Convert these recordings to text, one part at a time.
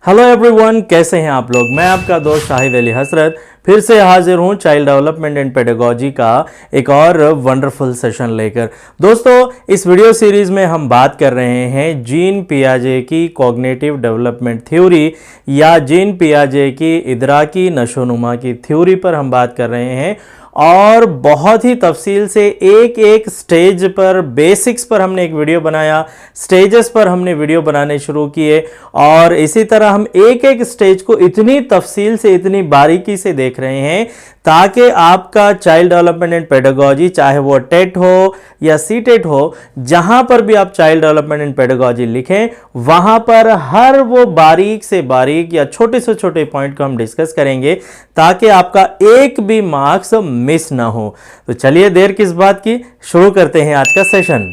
Hello everyone, कैसे हैं आप लोग। मैं आपका दोस्त शाहिद अली हसरत फिर से हाजिर हूं चाइल्ड डेवलपमेंट एंड पेडागोजी का एक और वंडरफुल सेशन लेकर। दोस्तों, इस वीडियो सीरीज में हम बात कर रहे हैं जीन पियाजे की कॉग्निटिव डेवलपमेंट थ्योरी या जीन पियाजे की इदराकी नशोनुमा की थ्योरी पर हम बात कर रहे हैं और बहुत ही तफसील से एक एक स्टेज पर, बेसिक्स पर हमने एक वीडियो बनाया, स्टेजेस पर हमने वीडियो बनाने शुरू किए और इसी तरह हम एक एक स्टेज को इतनी तफसील से, इतनी बारीकी से देख रहे हैं ताकि आपका चाइल्ड डेवलपमेंट एंड पेडागोजी, चाहे वो टेट हो या सीटेट हो, जहां पर भी आप चाइल्ड डेवलपमेंट एंड पेडागोजी लिखें वहां पर हर वो बारीक से बारीक या छोटे से छोटे पॉइंट को हम डिस्कस करेंगे ताकि आपका एक भी मार्क्स मिस ना हो। तो चलिए देर किस बात की, शुरू करते हैं आज का सेशन।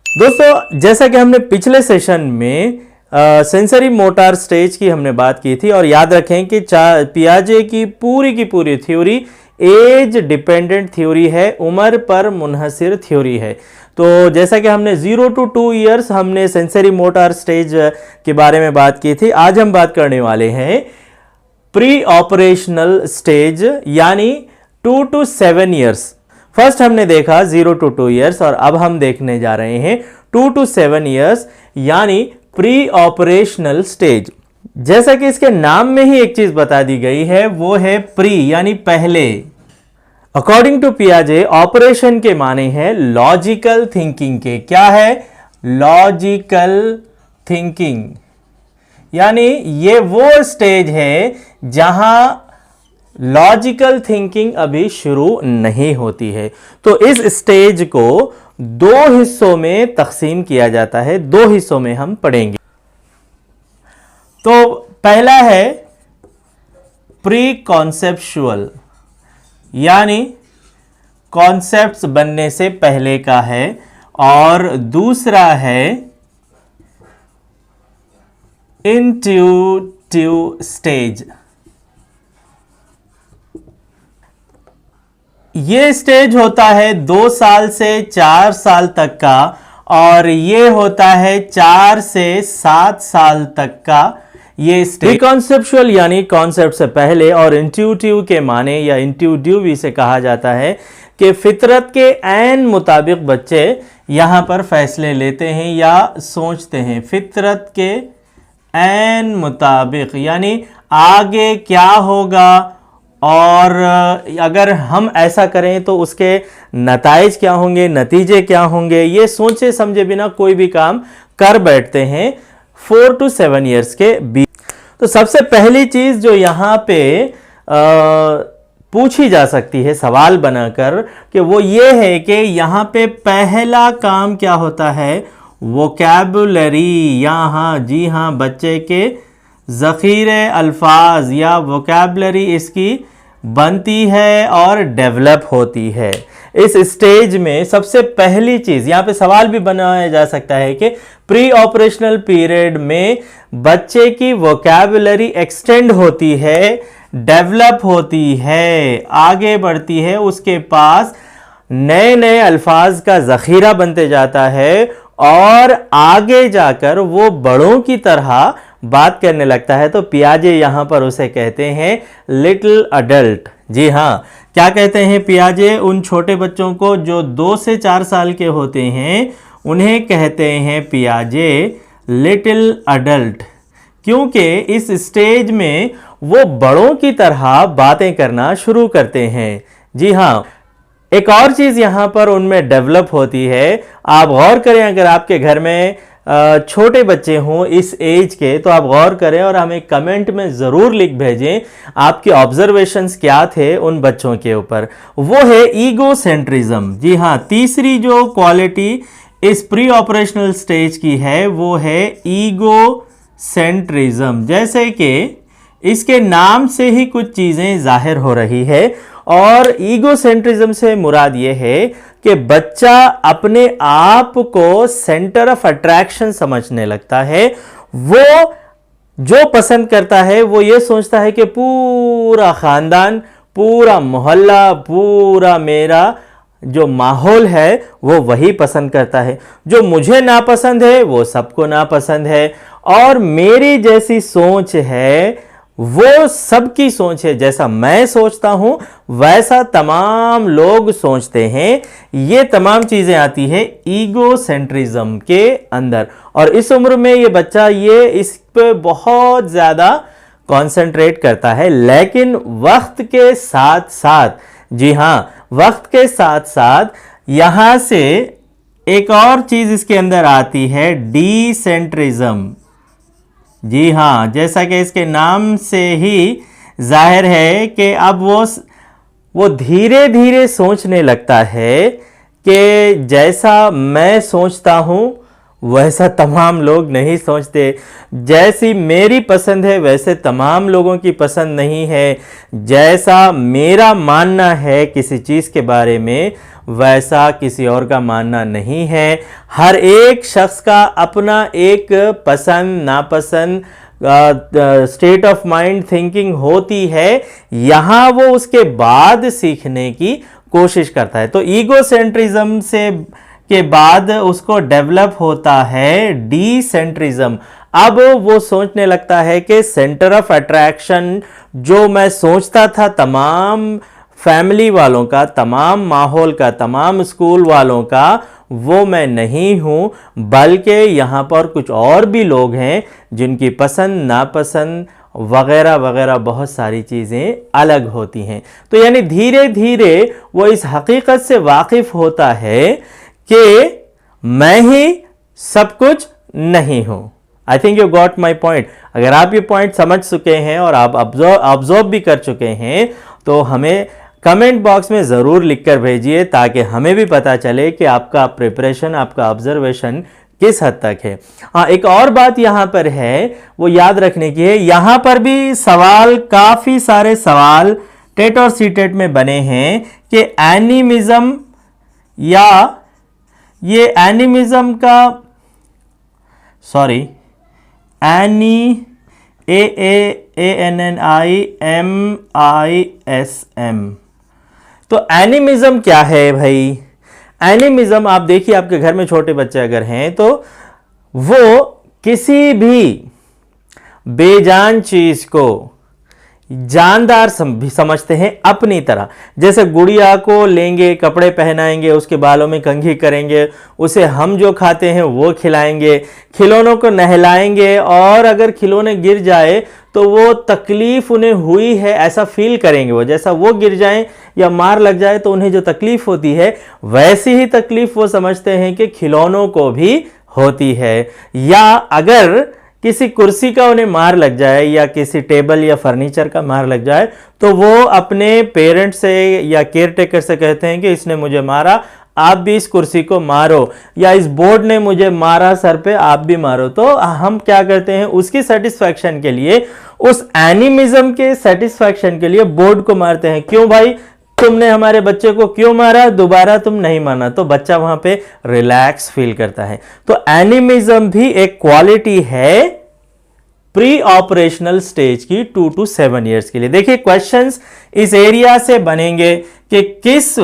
दोस्तों, जैसा कि हमने पिछले सेशन में सेंसरी मोटार स्टेज की हमने बात की थी और याद रखें कि पियाजे की पूरी थ्योरी एज डिपेंडेंट थ्योरी है, उम्र पर मुनहसिर थ्योरी है। तो जैसा कि हमने 0 to 2 ईयर्स हमने सेंसरी मोटार स्टेज के बारे में बात की थी, आज हम बात करने वाले हैं प्री ऑपरेशनल स्टेज यानी 2 to 7 ईयर्स। फर्स्ट हमने देखा 0 to 2 ईयर्स और अब हम देखने जा रहे हैं 2 to 7 ईयर्स यानी प्री ऑपरेशनल स्टेज। जैसा कि इसके नाम में ही एक चीज बता दी गई है, वो है प्री यानी पहले। अकॉर्डिंग टू पियाजे ऑपरेशन के माने हैं लॉजिकल थिंकिंग के। क्या है? लॉजिकल थिंकिंग यानी ये वो स्टेज है जहां लॉजिकल थिंकिंग अभी शुरू नहीं होती है। तो इस स्टेज को दो हिस्सों में तकसीम किया जाता है, दो हिस्सों में हम पढ़ेंगे। तो पहला है प्री कॉन्सेप्चुअल यानी कॉन्सेप्ट्स बनने से पहले का है और दूसरा है इंट्यूटिव स्टेज। ये स्टेज होता है 2 साल से 4 साल तक का और ये होता है 4 से 7 साल तक का ये स्टेज। कॉन्सेप्चुअल यानी कॉन्सेप्ट से पहले और इंट्यूटिव के माने या इंट्यूटिव इसे कहा जाता है कि फितरत के ऐन मुताबिक बच्चे यहां पर फैसले लेते हैं या सोचते हैं। फितरत के ऐन मुताबिक यानी आगे क्या होगा और अगर हम ऐसा करें तो उसके नताइज क्या होंगे, नतीजे क्या होंगे, ये सोचे समझे बिना कोई भी काम कर बैठते हैं 4 to 7 ईयर्स के बीच। तो सबसे पहली चीज जो यहां पे पूछी जा सकती है सवाल बनाकर कि वो ये है कि यहां पे पहला काम क्या होता है, वोकैबुलरी। यहाँ जी हाँ, बच्चे के ज़ख़ीरे अल्फाज या वोकैबुलरी इसकी बनती है और डेवलप होती है। इस स्टेज में सबसे पहली चीज़, यहाँ पे सवाल भी बनाया जा सकता है कि प्री ऑपरेशनल पीरियड में बच्चे की वोकैबुलरी एक्सटेंड होती है, डेवलप होती है, आगे बढ़ती है, उसके पास नए नए अल्फाज का ज़ख़ीरा बनते जाता है और आगे जाकर वो बड़ों की तरह बात करने लगता है। तो पियाजे यहां पर उसे कहते हैं लिटिल अडल्ट। जी हाँ, क्या कहते हैं पियाजे उन छोटे बच्चों को जो 2 से 4 साल के होते हैं, उन्हें कहते हैं पियाजे लिटिल अडल्ट, क्योंकि इस स्टेज में वो बड़ों की तरह बातें करना शुरू करते हैं। जी हाँ, एक और चीज यहां पर उनमें डेवलप होती है। आप गौर करें, अगर आपके घर में छोटे बच्चे हों इस एज के, तो आप गौर करें और हमें कमेंट में ज़रूर लिख भेजें आपके ऑब्जर्वेशंस क्या थे उन बच्चों के ऊपर। वो है ईगोसेंट्रिज्म। जी हाँ, तीसरी जो क्वालिटी इस प्री ऑपरेशनल स्टेज की है वो है ईगोसेंट्रिज्म। जैसे कि इसके नाम से ही कुछ चीज़ें जाहिर हो रही है और ईगोसेंट्रिज्म से मुराद ये है कि बच्चा अपने आप को सेंटर ऑफ अट्रैक्शन समझने लगता है। वो जो पसंद करता है वो ये सोचता है कि पूरा खानदान, पूरा मोहल्ला, पूरा मेरा जो माहौल है वो वही पसंद करता है। जो मुझे नापसंद है वो सबको नापसंद है, और मेरी जैसी सोच है वो सबकी सोच है। जैसा मैं सोचता हूं वैसा तमाम लोग सोचते हैं। ये तमाम चीजें आती है ईगोसेंट्रिज्म के अंदर, और इस उम्र में ये बच्चा ये इस पे बहुत ज्यादा कंसंट्रेट करता है। लेकिन वक्त के साथ साथ, जी हां, वक्त के साथ साथ यहां से एक और चीज इसके अंदर आती है, डीसेंट्रिज्म। जी हां, जैसा कि इसके नाम से ही जाहिर है कि अब वो धीरे धीरे सोचने लगता है कि जैसा मैं सोचता हूं वैसा तमाम लोग नहीं सोचते। जैसी मेरी पसंद है वैसे तमाम लोगों की पसंद नहीं है। जैसा मेरा मानना है किसी चीज़ के बारे में वैसा किसी और का मानना नहीं है। हर एक शख्स का अपना एक पसंद नापसंद स्टेट ऑफ माइंड थिंकिंग होती है। यहाँ वो उसके बाद सीखने की कोशिश करता है। तो ईगोसेंट्रिज्म से के बाद उसको डेवलप होता है डीसेंट्रिज्म। अब वो सोचने लगता है कि सेंटर ऑफ अट्रैक्शन जो मैं सोचता था तमाम फैमिली वालों का, तमाम माहौल का, तमाम स्कूल वालों का, वो मैं नहीं हूं, बल्कि यहाँ पर कुछ और भी लोग हैं जिनकी पसंद नापसंद वगैरह वगैरह बहुत सारी चीज़ें अलग होती हैं। तो यानी धीरे धीरे वो इस हकीकत से वाकिफ होता है कि मैं ही सब कुछ नहीं हूं। I think you got my point. अगर आप ये पॉइंट समझ चुके हैं और आप ऑब्जर्व भी कर चुके हैं तो हमें कमेंट बॉक्स में ज़रूर लिखकर भेजिए, ताकि हमें भी पता चले कि आपका प्रिपरेशन, आपका ऑब्जर्वेशन किस हद तक है। हाँ, एक और बात यहाँ पर है वो याद रखने की है। यहाँ पर भी सवाल, काफ़ी सारे सवाल टेट और सीटेट में बने हैं कि एनिमिज्म, या ये एनिमिज्म का, सॉरी, ANNIMISM। तो एनिमिज्म क्या है भाई? एनिमिज्म, आप देखिए आपके घर में छोटे बच्चे अगर हैं तो वो किसी भी बेजान चीज को जानदार समझते हैं अपनी तरह। जैसे गुड़िया को लेंगे, कपड़े पहनाएंगे, उसके बालों में कंघी करेंगे, उसे हम जो खाते हैं वो खिलाएंगे, खिलौनों को नहलाएंगे, और अगर खिलौने गिर जाए तो वो तकलीफ उन्हें हुई है ऐसा फील करेंगे। वो जैसा वो गिर जाएं या मार लग जाए तो उन्हें जो तकलीफ होती है वैसी ही तकलीफ वो समझते हैं कि खिलौनों को भी होती है। या अगर किसी कुर्सी का उन्हें मार लग जाए या किसी टेबल या फर्नीचर का मार लग जाए तो वो अपने पेरेंट्स से या केयर टेकर से कहते हैं कि इसने मुझे मारा, आप भी इस कुर्सी को मारो, या इस बोर्ड ने मुझे मारा सर पे, आप भी मारो। तो हम क्या करते हैं, उसकी सेटिस्फैक्शन के लिए, उस एनिमिज्म के सेटिस्फैक्शन के लिए बोर्ड को मारते हैं। क्यों भाई, तुमने हमारे बच्चे को क्यों मारा, दोबारा तुम नहीं माना। तो बच्चा वहां पे रिलैक्स फील करता है। तो एनिमिज्म भी एक क्वालिटी है प्री ऑपरेशनल स्टेज की 2 to 7 ईयर्स के लिए। देखिए क्वेश्चंस इस एरिया से बनेंगे कि किस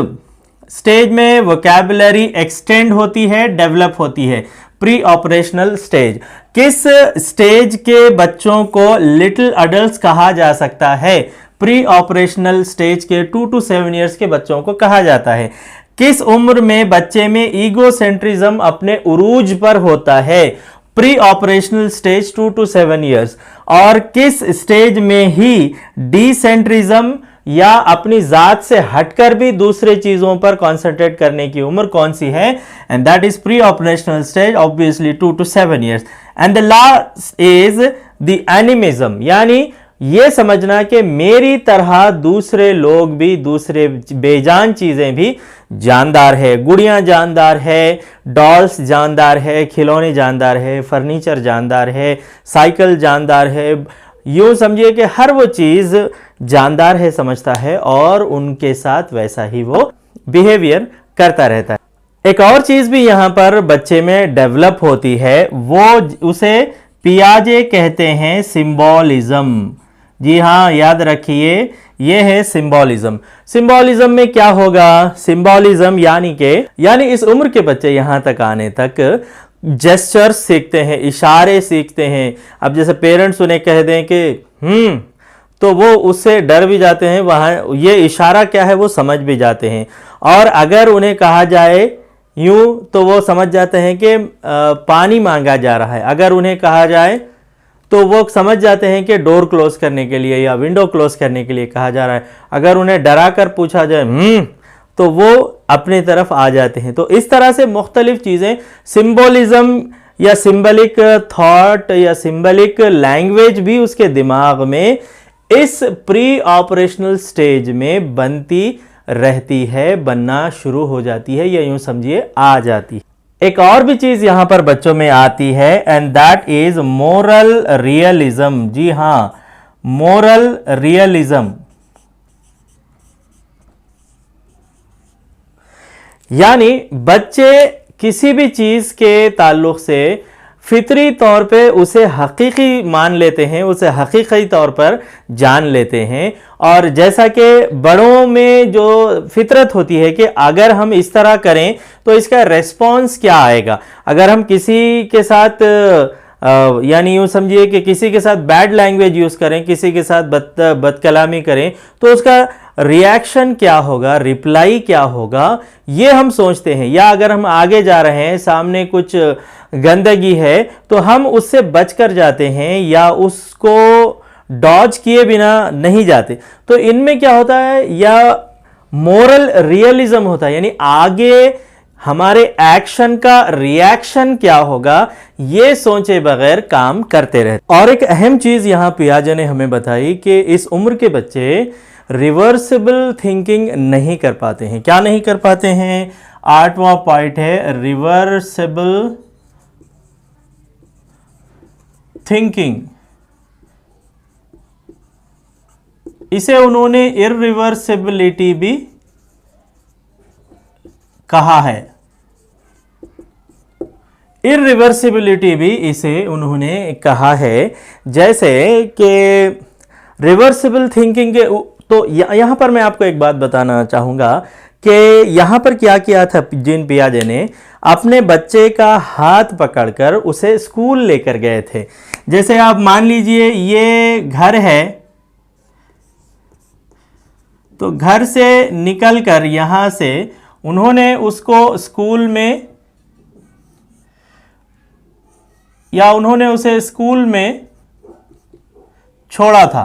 स्टेज में वोकैबुलरी एक्सटेंड होती है, डेवलप होती है। प्री ऑपरेशनल स्टेज, किस स्टेज के बच्चों को लिटिल अडल्ट्स कहा जा सकता है? प्री ऑपरेशनल स्टेज के 2 to 7 ईयर्स के बच्चों को कहा जाता है। किस उम्र में बच्चे में ईगोसेंट्रिज्म अपने उरूज पर होता है? Pre operational stage 2 to 7 years. और किस स्टेज में ही डीसेंट्रिज्म या अपनी जात से हटकर भी दूसरे चीजों पर कॉन्सेंट्रेट करने की उम्र कौन सी है? And that is pre operational stage, obviously 2 to 7 years. And the last is the animism, यानी ये समझना कि मेरी तरह दूसरे लोग भी, दूसरे बेजान चीजें भी जानदार है। गुड़ियां जानदार है, डॉल्स जानदार है, खिलौने जानदार है, फर्नीचर जानदार है, साइकिल जानदार है। यूं समझिए कि हर वो चीज जानदार है समझता है और उनके साथ वैसा ही वो बिहेवियर करता रहता है। एक और चीज भी यहां पर बच्चे में डेवलप होती है, वो उसे पियाजे कहते हैं, सिंबॉलिज्म। जी हाँ, याद रखिए ये है सिंबोलिज्म। सिंबोलिज्म में क्या होगा? सिंबोलिज्म यानी इस उम्र के बच्चे यहां तक आने तक जेस्चर्स सीखते हैं, इशारे सीखते हैं। अब जैसे पेरेंट्स उन्हें कह दें कि तो वो उससे डर भी जाते हैं, वहां ये इशारा क्या है वो समझ भी जाते हैं। और अगर उन्हें कहा जाए यूं तो वो समझ जाते हैं कि पानी मांगा जा रहा है। अगर उन्हें कहा जाए तो वो समझ जाते हैं कि डोर क्लोज करने के लिए या विंडो क्लोज करने के लिए कहा जा रहा है। अगर उन्हें डरा कर पूछा जाए तो वो अपनी तरफ आ जाते हैं। तो इस तरह से मुख्तलिफ चीज़ें, सिंबोलिज्म या सिंबलिक थॉट या सिंबलिक लैंग्वेज भी उसके दिमाग में इस प्री ऑपरेशनल स्टेज में बनती रहती है, बनना शुरू हो जाती है, या यूं समझिए आ जाती है। एक और भी चीज यहां पर बच्चों में आती है and that is moral realism. जी हां, मोरल रियलिज्म यानी बच्चे किसी भी चीज के ताल्लुक से फितरी तौर पे उसे हकीकी मान लेते हैं, उसे हकीकी तौर पर जान लेते हैं। और जैसा कि बड़ों में जो फितरत होती है कि अगर हम इस तरह करें तो इसका रेस्पॉन्स क्या आएगा। अगर हम किसी के साथ यानी यूं समझिए कि किसी के साथ बैड लैंग्वेज यूज करें, किसी के साथ बदकलामी करें तो उसका रिएक्शन क्या होगा, रिप्लाई क्या होगा, ये हम सोचते हैं। या अगर हम आगे जा रहे हैं, सामने कुछ गंदगी है तो हम उससे बचकर जाते हैं या उसको डॉज किए बिना नहीं जाते। तो इनमें क्या होता है, या मोरल रियलिज्म होता है, यानी आगे हमारे एक्शन का रिएक्शन क्या होगा ये सोचे बगैर काम करते रहते। और एक अहम चीज यहां पियाजे ने हमें बताई कि इस उम्र के बच्चे रिवर्सिबल थिंकिंग नहीं कर पाते हैं। क्या नहीं कर पाते हैं? 8वां पॉइंट है रिवर्सिबल थिंकिंग। इसे उन्होंने इररिवर्सिबिलिटी भी कहा है। इररिवर्सिबिलिटी भी इसे उन्होंने कहा है। जैसे कि रिवर्सिबल थिंकिंग के तो यहां पर मैं आपको एक बात बताना चाहूंगा कि यहां पर क्या किया था जीन पियाजे ने, अपने बच्चे का हाथ पकड़कर उसे स्कूल लेकर गए थे। जैसे आप मान लीजिए ये घर है, तो घर से निकलकर यहां से उन्होंने उसको स्कूल में, या उन्होंने उसे स्कूल में छोड़ा था।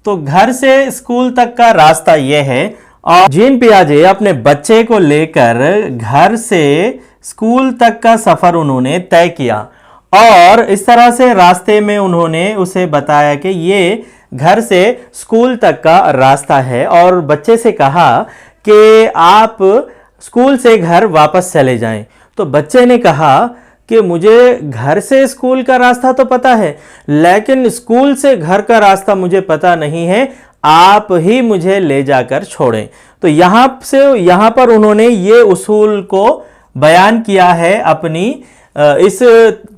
तो घर से स्कूल तक का रास्ता यह है। और जीन पियाजे अपने बच्चे को लेकर घर से स्कूल तक का सफर उन्होंने तय किया और इस तरह से रास्ते में उन्होंने उसे बताया कि ये घर से स्कूल तक का रास्ता है, और बच्चे से कहा कि आप स्कूल से घर वापस चले जाएं। तो बच्चे ने कहा कि मुझे घर से स्कूल का रास्ता तो पता है, लेकिन स्कूल से घर का रास्ता मुझे पता नहीं है, आप ही मुझे ले जाकर छोड़ें। तो यहां पर उन्होंने ये उसूल को बयान किया है अपनी इस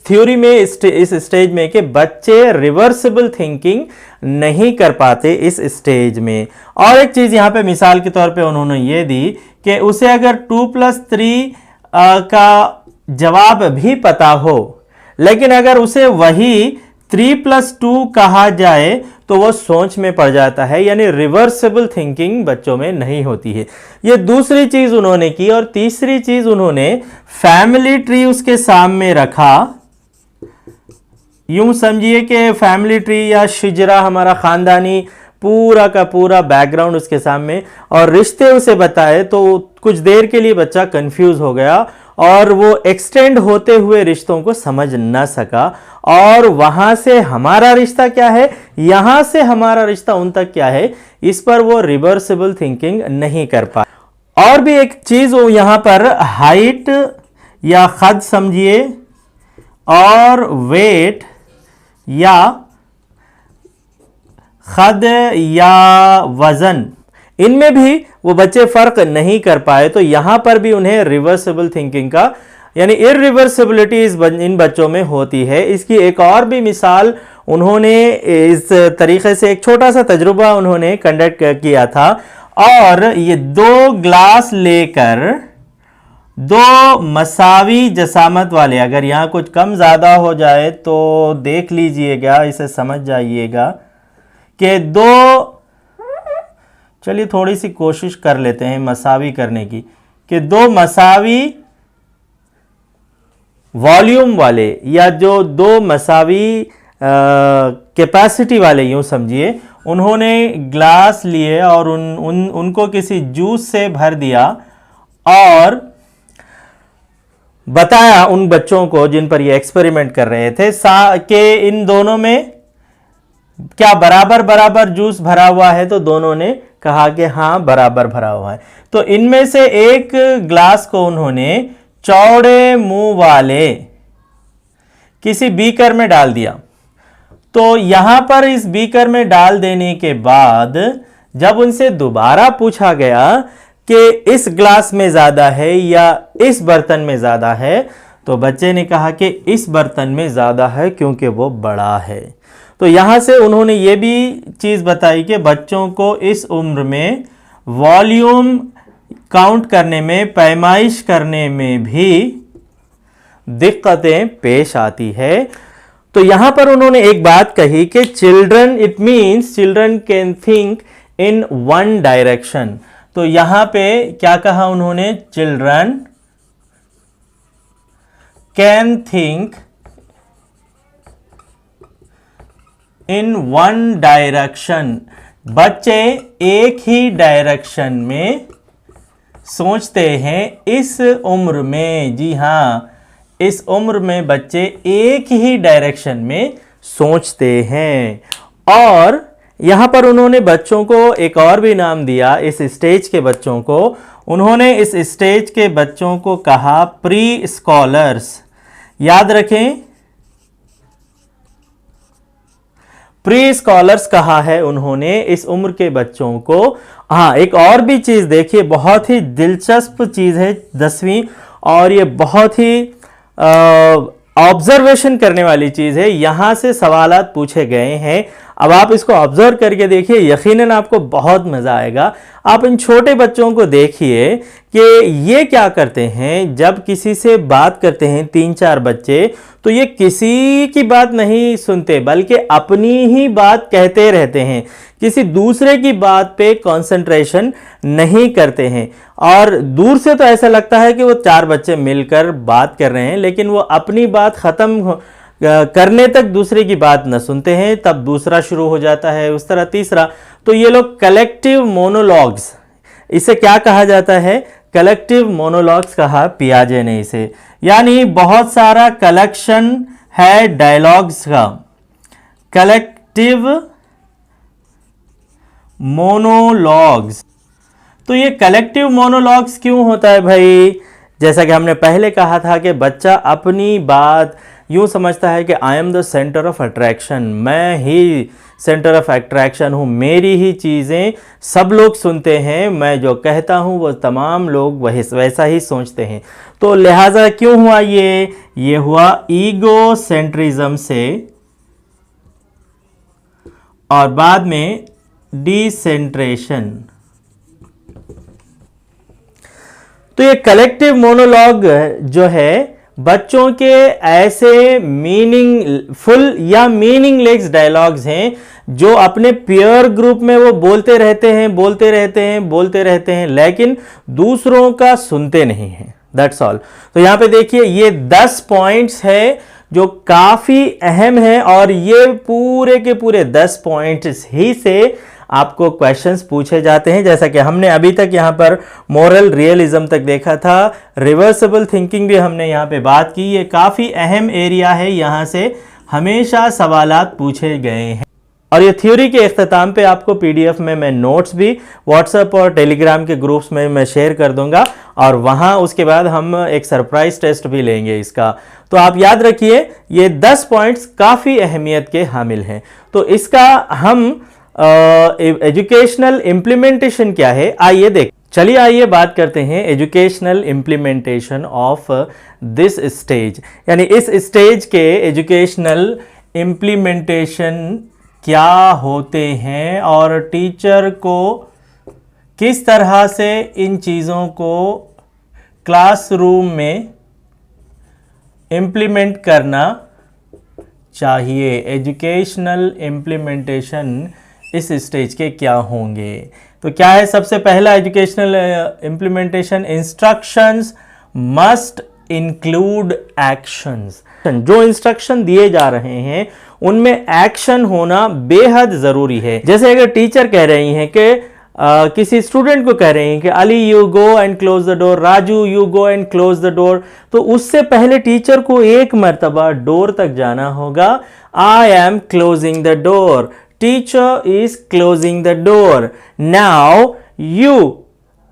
थ्योरी में, इस स्टेज में, कि बच्चे रिवर्सिबल थिंकिंग नहीं कर पाते इस स्टेज में। और एक चीज यहां पे मिसाल के तौर पे उन्होंने ये दी कि उसे अगर 2+3 का जवाब भी पता हो, लेकिन अगर उसे वही 3+2 कहा जाए तो वो सोच में पड़ जाता है, यानी रिवर्सिबल थिंकिंग बच्चों में नहीं होती है। ये दूसरी चीज उन्होंने की। और तीसरी चीज उन्होंने फैमिली ट्री उसके सामने रखा। यूं समझिए कि फैमिली ट्री या शिजरा, हमारा खानदानी पूरा का पूरा बैकग्राउंड उसके सामने, और रिश्ते उसे बताए। तो कुछ देर के लिए बच्चा कंफ्यूज हो गया और वो एक्सटेंड होते हुए रिश्तों को समझ ना सका, और वहां से हमारा रिश्ता क्या है, यहां से हमारा रिश्ता उन तक क्या है, इस पर वो रिवर्सिबल थिंकिंग नहीं कर पाए। और भी एक चीज वो यहां पर हाइट या कद समझिए, और वेट या कद या वजन, इनमें भी वो बच्चे फर्क नहीं कर पाए। तो यहां पर भी उन्हें रिवर्सिबल थिंकिंग का, यानी इररिवर्सिबिलिटी इन बच्चों में होती है। इसकी एक और भी मिसाल उन्होंने इस तरीके से एक छोटा सा तजुर्बा उन्होंने कंडक्ट किया था और ये 2 ग्लास लेकर 2 मसावी जसामत वाले, अगर यहाँ कुछ कम ज़्यादा हो जाए तो देख लीजिएगा, इसे समझ जाइएगा कि 2, चलिए थोड़ी सी कोशिश कर लेते हैं मसावी करने की, कि 2 मसावी वॉल्यूम वाले या जो 2 मसावी कैपेसिटी वाले, यूं समझिए, उन्होंने ग्लास लिए और उनको किसी जूस से भर दिया और बताया उन बच्चों को जिन पर ये एक्सपेरिमेंट कर रहे थे कि इन दोनों में क्या बराबर बराबर जूस भरा हुआ है, तो दोनों ने कहा कि हाँ बराबर भरा हुआ है। तो इनमें से एक ग्लास को उन्होंने चौड़े मुंह वाले किसी बीकर में डाल दिया। तो यहां पर इस बीकर में डाल देने के बाद जब उनसे दोबारा पूछा गया कि इस ग्लास में ज्यादा है या इस बर्तन में ज्यादा है, तो बच्चे ने कहा कि इस बर्तन में ज्यादा है क्योंकि वो बड़ा है। तो यहां से उन्होंने ये भी चीज बताई कि बच्चों को इस उम्र में वॉल्यूम काउंट करने में, पैमाइश करने में भी दिक्कतें पेश आती है। तो यहां पर उन्होंने एक बात कही कि children, it means children can think in one direction. तो यहां पे क्या कहा उन्होंने, children can think in one direction. बच्चे एक ही डायरेक्शन में सोचते हैं इस उम्र में। जी हां, इस उम्र में बच्चे एक ही डायरेक्शन में सोचते हैं। और यहां पर उन्होंने बच्चों को एक और भी नाम दिया, इस स्टेज के बच्चों को। उन्होंने इस स्टेज के बच्चों को कहा प्री स्कॉलर्स। याद रखें, प्री स्कॉलर्स कहा है उन्होंने इस उम्र के बच्चों को। हाँ, एक और भी चीज देखिए, बहुत ही दिलचस्प चीज है 10वीं, और ये बहुत ही ऑब्जर्वेशन करने वाली चीज है। यहां से सवालात पूछे गए हैं। अब आप इसको ऑब्जर्व करके देखिए, यकीनन आपको बहुत मजा आएगा। आप इन छोटे बच्चों को देखिए कि ये क्या करते हैं। जब किसी से बात करते हैं 3-4 बच्चे, तो ये किसी की बात नहीं सुनते बल्कि अपनी ही बात कहते रहते हैं, किसी दूसरे की बात पे कंसंट्रेशन नहीं करते हैं। और दूर से तो ऐसा लगता है कि वो 4 बच्चे मिलकर बात कर रहे हैं, लेकिन वो अपनी बात खत्म करने तक दूसरे की बात न सुनते हैं, तब दूसरा शुरू हो जाता है, उस तरह तीसरा। तो ये लोग कलेक्टिव मोनोलॉग्स, इसे क्या कहा जाता है, कलेक्टिव मोनोलॉग्स कहा पियाजे ने इसे। यानी बहुत सारा कलेक्शन है डायलॉग्स का, कलेक्टिव मोनोलॉग्स। तो ये कलेक्टिव मोनोलॉग्स क्यों होता है भाई? जैसा कि हमने पहले कहा था कि बच्चा अपनी बात यूं समझता है कि I am the centre of attraction, मैं ही सेंटर ऑफ अट्रैक्शन हूँ, मेरी ही चीज़ें सब लोग सुनते हैं, मैं जो कहता हूँ वो तमाम लोग वही वैसा ही सोचते हैं। तो लिहाजा क्यों हुआ ये हुआ ईगो सेंट्रिज्म से और बाद में डिसेंट्रेशन। तो ये कलेक्टिव मोनोलॉग जो है बच्चों के ऐसे मीनिंगफुल या मीनिंगलेस डायलॉग्स हैं जो अपने पीयर ग्रुप में वो बोलते रहते हैं, लेकिन दूसरों का सुनते नहीं हैं। That's all. तो यहां पे देखिए ये 10 पॉइंट्स है जो काफी अहम है, और ये पूरे के पूरे 10 पॉइंट्स ही से आपको क्वेश्चंस पूछे जाते हैं। जैसा कि हमने अभी तक यहाँ पर मोरल रियलिज्म तक देखा था, रिवर्सिबल थिंकिंग भी हमने यहाँ पे बात की। ये काफ़ी अहम एरिया है, यहाँ से हमेशा सवालात पूछे गए हैं। और ये थ्योरी के इख्तिताम पे आपको पीडीएफ में मैं नोट्स भी व्हाट्सएप और टेलीग्राम के ग्रुप्स में मैं शेयर कर दूंगा, और वहाँ उसके बाद हम एक सरप्राइज टेस्ट भी लेंगे इसका। तो आप याद रखिए ये 10 पॉइंट्स काफ़ी अहमियत के हामिल हैं। तो इसका हम एजुकेशनल इम्प्लीमेंटेशन क्या है आइए बात करते हैं educational implementation of this stage, यानी इस स्टेज के एजुकेशनल इम्प्लीमेंटेशन क्या होते हैं और टीचर को किस तरह से इन चीज़ों को क्लासरूम में इम्प्लीमेंट करना चाहिए। एजुकेशनल इम्प्लीमेंटेशन इस स्टेज के क्या होंगे? तो क्या है सबसे पहला educational implementation? Instructions must include actions. जो इंस्ट्रक्शन दिए जा रहे हैं उनमें एक्शन होना बेहद जरूरी है। जैसे अगर टीचर कह रही हैं कि किसी स्टूडेंट को कह रहे हैं कि Ali you go and close the door, Raju you go and close the door, तो उससे पहले टीचर को एक मर्तबा डोर तक जाना होगा। I am closing the door, teacher is closing the door. Now you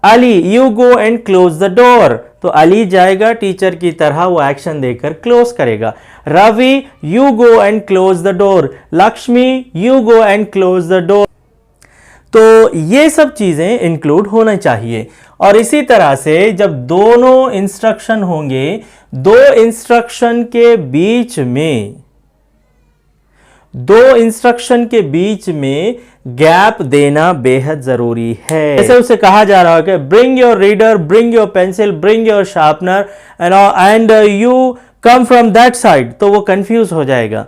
Ali you go and close the door, तो अली जाएगा टीचर की तरह वो एक्शन देकर क्लोज करेगा। Ravi you go and close the door, Lakshmi you go and close the door. तो ये सब चीजें इंक्लूड होना चाहिए। और इसी तरह से जब दोनों इंस्ट्रक्शन होंगे, दो इंस्ट्रक्शन के बीच में गैप देना बेहद जरूरी है। जैसे उसे कहा जा रहा है कि bring your reader, bring your pencil, bring your sharpener and you come from that side, तो वो कंफ्यूज हो जाएगा।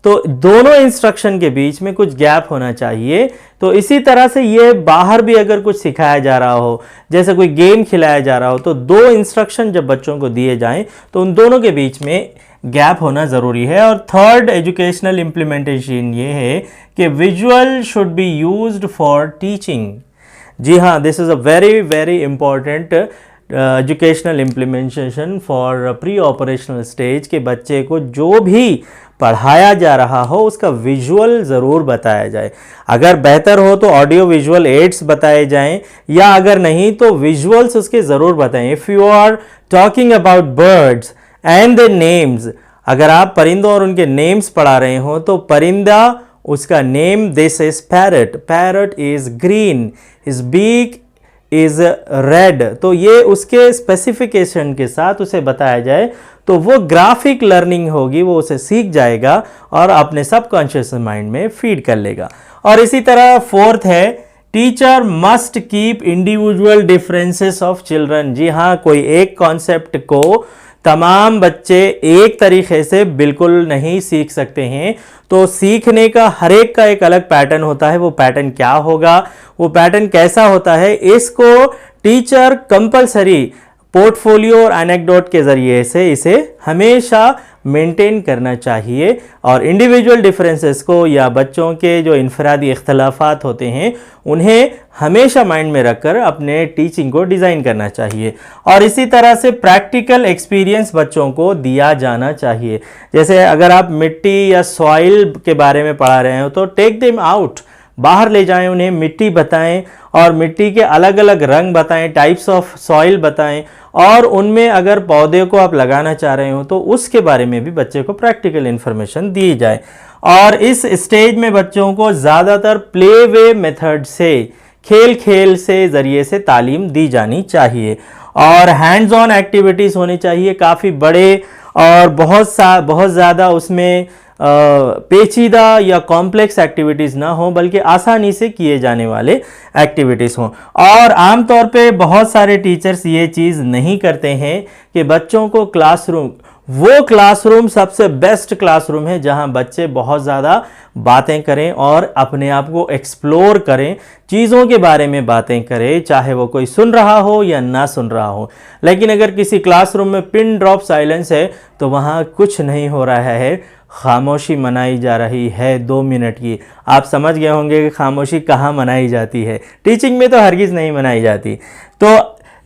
तो दोनों इंस्ट्रक्शन के बीच में कुछ गैप होना चाहिए। तो इसी तरह से ये बाहर भी अगर कुछ सिखाया जा रहा हो, जैसे कोई गेम खिलाया जा रहा हो, तो दो इंस्ट्रक्शन जब बच्चों को दिए जाएं तो उन दोनों के बीच में गैप होना ज़रूरी है। और थर्ड एजुकेशनल इम्प्लीमेंटेशन ये है कि visual should be used for teaching. जी हाँ, this is a very very important educational implementation for pre operational stage के बच्चे को जो भी पढ़ाया जा रहा हो उसका विजुअल ज़रूर बताया जाए। अगर बेहतर हो तो ऑडियो विजुअल एड्स बताए जाएं, या अगर नहीं तो विजुअल्स उसके ज़रूर बताएं। If you are talking about birds and the names, अगर आप परिंदों और उनके नेम्स पढ़ा रहे हो तो परिंदा उसका name this is parrot, parrot is green, his beak is red, तो ये उसके स्पेसिफिकेशन के साथ उसे बताया जाए तो वो ग्राफिक लर्निंग होगी, वो उसे सीख जाएगा और अपने सबकॉन्शियस माइंड में फीड कर लेगा। और इसी तरह फोर्थ है teacher must keep individual differences of children. जी हाँ, कोई एक कॉन्सेप्ट को तमाम बच्चे एक तरीके से बिल्कुल नहीं सीख सकते हैं, तो सीखने का हर एक का एक अलग पैटर्न होता है। वो पैटर्न क्या होगा, वो पैटर्न कैसा होता है, इसको टीचर कंपलसरी पोर्टफोलियो और एनेक्डोट के ज़रिए से इसे हमेशा मेंटेन करना चाहिए। और इंडिविजुअल डिफरेंसेस को या बच्चों के जो इनफरादी इख्तलाफात होते हैं उन्हें हमेशा माइंड में रखकर अपने टीचिंग को डिज़ाइन करना चाहिए। और इसी तरह से प्रैक्टिकल एक्सपीरियंस बच्चों को दिया जाना चाहिए। जैसे अगर आप मिट्टी या सॉइल के बारे में पढ़ा रहे हो तो टेक देम आउट, बाहर ले जाएं, उन्हें मिट्टी बताएं और मिट्टी के अलग अलग रंग बताएं, टाइप्स ऑफ सॉइल बताएं, और उनमें अगर पौधे को आप लगाना चाह रहे हो तो उसके बारे में भी बच्चे को प्रैक्टिकल इन्फॉर्मेशन दी जाए। और इस स्टेज में बच्चों को ज़्यादातर प्ले वे मेथड से, खेल खेल से ज़रिए से तालीम दी जानी चाहिए। और हैंड्स ऑन एक्टिविटीज़ होनी चाहिए, काफ़ी बड़े और बहुत ज़्यादा उसमें पेचीदा या कॉम्प्लेक्स एक्टिविटीज़ ना हो, बल्कि आसानी से किए जाने वाले एक्टिविटीज़ हों। और आमतौर पे बहुत सारे टीचर्स ये चीज़ नहीं करते हैं कि बच्चों को क्लासरूम सबसे बेस्ट क्लासरूम है जहां बच्चे बहुत ज़्यादा बातें करें और अपने आप को एक्सप्लोर करें, चीज़ों के बारे में बातें करें, चाहे वो कोई सुन रहा हो या ना सुन रहा हो। लेकिन अगर किसी क्लासरूम में पिन ड्रॉप साइलेंस है तो वहाँ कुछ नहीं हो रहा है, खामोशी मनाई जा रही है 2 मिनट की। आप समझ गए होंगे कि खामोशी कहाँ मनाई जाती है, टीचिंग में तो हरगिज़ नहीं मनाई जाती।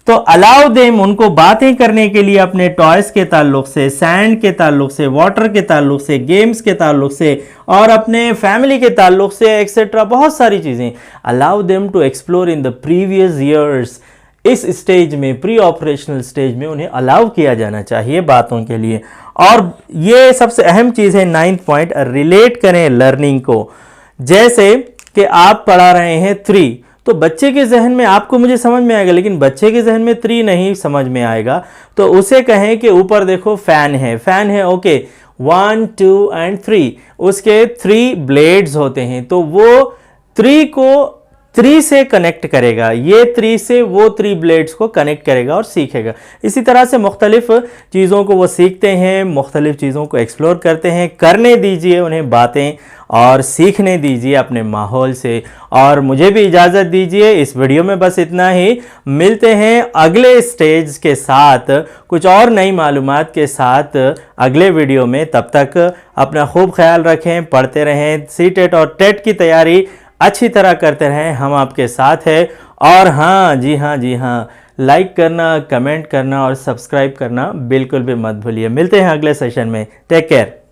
तो अलाउ देम, उनको बातें करने के लिए अपने टॉयज़ के ताल्लुक से, सैंड के ताल्लुक से, वाटर के ताल्लुक से, गेम्स के ताल्लुक से और अपने फैमिली के ताल्लुक से एक्सेट्रा बहुत सारी चीज़ें। Allow them to explore in the previous years. इस स्टेज में, प्री ऑपरेशनल स्टेज में उन्हें अलाउ किया जाना चाहिए बातों के लिए। और ये सबसे अहम चीज़ है 9th पॉइंट, रिलेट करें लर्निंग को। जैसे कि आप पढ़ा रहे हैं 3, तो बच्चे के जहन में, आपको मुझे समझ में आएगा लेकिन बच्चे के जहन में 3 नहीं समझ में आएगा, तो उसे कहें कि ऊपर देखो फैन है ओके, 1 2 एंड 3, उसके 3 ब्लेड्स होते हैं, तो वो 3 को 3 से कनेक्ट करेगा, ये 3 से वो 3 ब्लेड्स को कनेक्ट करेगा और सीखेगा। इसी तरह से मुख्तलिफ चीज़ों को वो सीखते हैं, मुख्तलिफ चीज़ों को एक्सप्लोर करते हैं। करने दीजिए उन्हें बातें और सीखने दीजिए अपने माहौल से। और मुझे भी इजाज़त दीजिए, इस वीडियो में बस इतना ही। मिलते हैं अगले स्टेज के साथ, कुछ और नई मालूमात के साथ अगले वीडियो में। तब तक अपना खूब ख्याल रखें, पढ़ते रहें, सीटेट और टेट की तैयारी अच्छी तरह करते रहें, हम आपके साथ हैं। और हाँ जी हाँ, लाइक करना, कमेंट करना और सब्सक्राइब करना बिल्कुल भी मत भूलिए। मिलते हैं अगले सेशन में। Take care.